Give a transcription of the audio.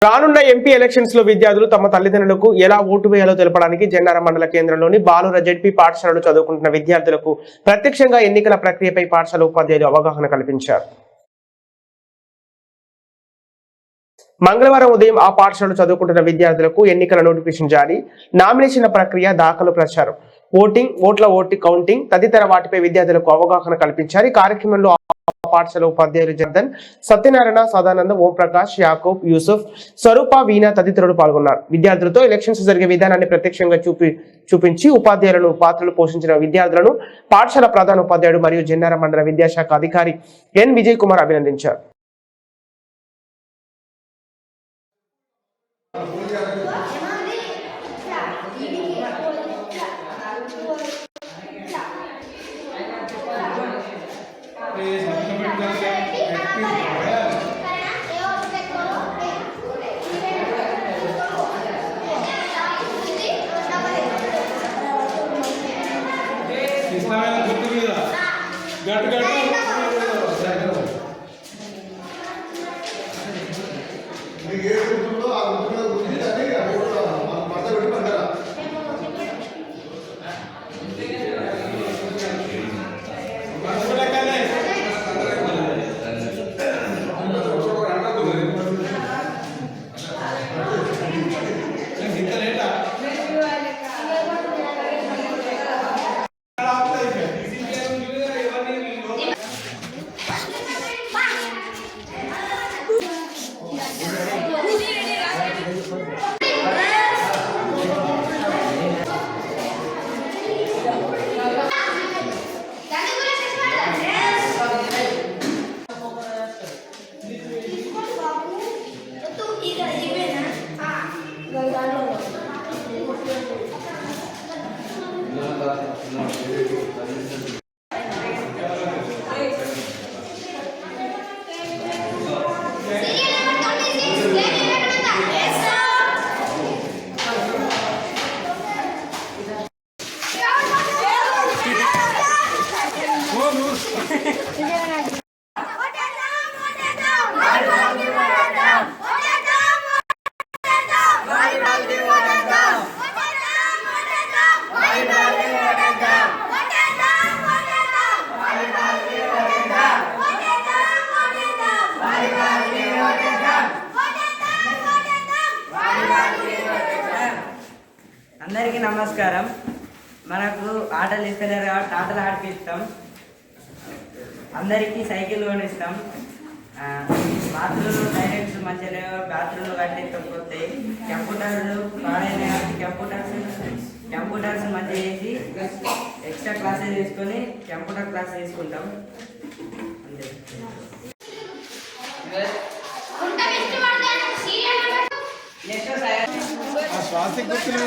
రానున్న MP elections లో విద్యార్థులు తమ తల్లిదండ్రులకు ఎలా ఓటు వేయాలో తెలపడానికి జెండారం మండల కేంద్రంలోని బాలుర జెడ్పీ పాఠశాలలో చదువుకుంటున్న విద్యార్థులకు ప్రత్యక్షంగా ఎన్నికల ప్రక్రియపై పాఠశాల ఉపాధ్యాయులు అవగాహన కల్పించారు. మంగళవారం ఉదయం ఆ పాఠశాలలో చదువుకుంటున్న విద్యార్థులకు ఎన్నికల నోటిఫికేషన్ జారీ, నామినేషన్ల ప్రక్రియ, దాఖలు, ప్రచారం, ఓట్ల కౌంటింగ్ తదితర వాటిపై విద్యార్థులకు అవగాహన కల్పించారు. ఈ కార్యక్రమంలో పాఠశాల ఉపాధ్యాయులు జర్దన్, సత్యనారాయణ, సదానంద, ఓం ప్రకాష్, యాకూబ్, యూసుఫ్, స్వరూప, వీణా తదితరులు పాల్గొన్నారు. విద్యార్థులతో ఎలక్షన్స్ జరిగే విధానాన్ని ప్రత్యక్షంగా చూపించి ఉపాధ్యాయులను పాత్రలు పోషించిన విద్యార్థులను పాఠశాల ప్రధాన ఉపాధ్యాయుడు మరియు జెండారం మండల విద్యాశాఖ అధికారి ఎన్ విజయ్ కుమార్ అభినందించారు. అందరికీ నమస్కారం. మనకు ఆటలు ఇస్తలేరు కాబట్టి ఆటలు ఆడిపిస్తాం. అందరికీ సైకిల్ కొనిస్తాం. బాత్రూమ్లు డైరెక్ట్స్ మంచిగా లేవు, బాత్రూమ్లు కట్టించకపోతే కంప్యూటర్లు పాడైన కంప్యూటర్స్ మంచిగా చేసి ఎక్స్ట్రా క్లాసెస్ తీసుకొని కంప్యూటర్ క్లాస్ తీసుకుంటాం. అంతే. శ్వాస గుర్తులు